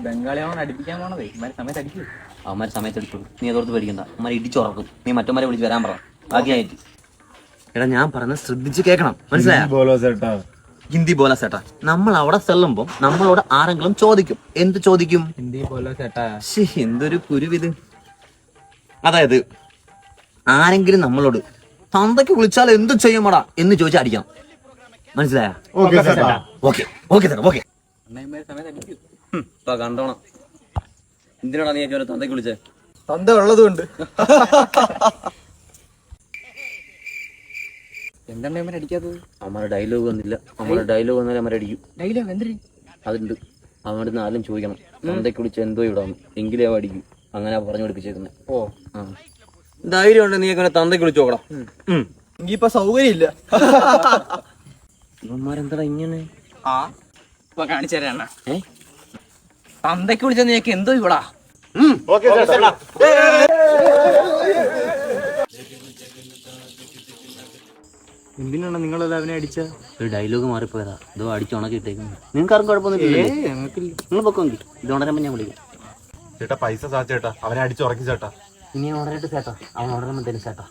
ബംഗാളിയാണോ അടിപ്പിക്കാൻ പോണതേ സമയത്ത് അടിക്കൂ. അവന്മാർ സമയത്ത് അടിക്കുള്ളൂ. നീ അതോർത്ത് പേടിക്കണ്ട. അവന്മാരെ ഇടിച്ചുറക്കും. നീ മറ്റന്മാരെ വിളിച്ച് വരാൻ പറ. ബാക്കിയായിട്ട് എടാ ഞാൻ പറഞ്ഞത് ശ്രദ്ധിച്ച് കേൾക്കണം. മനസ്സിലായോ? ഹിന്ദി ബോലാ ചേട്ടാ. നമ്മൾ അവിടെ ചെല്ലുമ്പോ നമ്മളോട് ആരെങ്കിലും ചോദിക്കും. എന്ത് ചോദിക്കും? ഹിന്ദി പോലെ ചേട്ടാ. എന്തൊരു കുരുവിത്. അതായത് ആരെങ്കിലും നമ്മളോട് തന്തയ്ക്ക് വിളിച്ചാൽ എന്ത് ചെയ്യുമടാ എന്ന് ചോദിച്ചാൽ അടിക്കണം. മനസ്സിലായോ? Okay okay okay. സമയത്ത് അടിക്കൂ. കണ്ടോണം. എന്തിനാടാ നീ തന്തയ്ക്ക് വിളിച്ചേ? തന്ത ഉള്ളതുകൊണ്ട്. എന്താണ് അടിക്കാത്തത്? അവന്മാരെ ഡയലോഗ് വന്നില്ല. അവന്മാരെ ഡയലോഗ് വന്നാലും അവന്മാരെ അടിക്കും. ഡയലോഗ് എന്തിന്? അതുണ്ട്. അവരുടെ ആരും ചോദിക്കണം തന്തയ്ക്ക് വിളിച്ച് എന്തോ ഇടാം എങ്കിലേ അവ അടിക്കും. അങ്ങനെ പറഞ്ഞു പഠിപ്പിച്ചേക്കുന്നത്. ധൈര്യം ഉണ്ട്. നീ അങ്ങനെ തന്തയ്ക്ക് വിളിച്ചു നോക്കണം. ഇപ്പൊ സൗകര്യം ഇല്ല. ഇവന്മാരെന്താ ഇങ്ങനെ? ഇപ്പൊ കാണിച്ചു തരാണ്. തന്തയ്ക്ക് വിളിച്ച നീക്ക് എന്തോ ഇവിടാ. എന്തിനാണ് നിങ്ങളെല്ലാം അവനെ അടിച്ച? ഒരു ഡയലോഗ് മാറിപ്പോയതാ. ഇതോ അടിച്ചുണക്കി ഇട്ടേക്കുന്നു. നിങ്ങൾക്ക് ആർക്കും കുഴപ്പമൊന്നുമില്ല. നിങ്ങൾ പൊക്കോങ്കി ഇത് ഉണരുമ്പോ ഞാൻ വിളിക്കാം. ചേട്ടാ പൈസ സാ ചേട്ടാ. അവനെ അടിച്ചുറക്കി ചേട്ടാ. ഇനി ഉണരട്ട് ചേട്ടാ. അവൻ ഉണരുമ്പോ തരും ചേട്ടാ.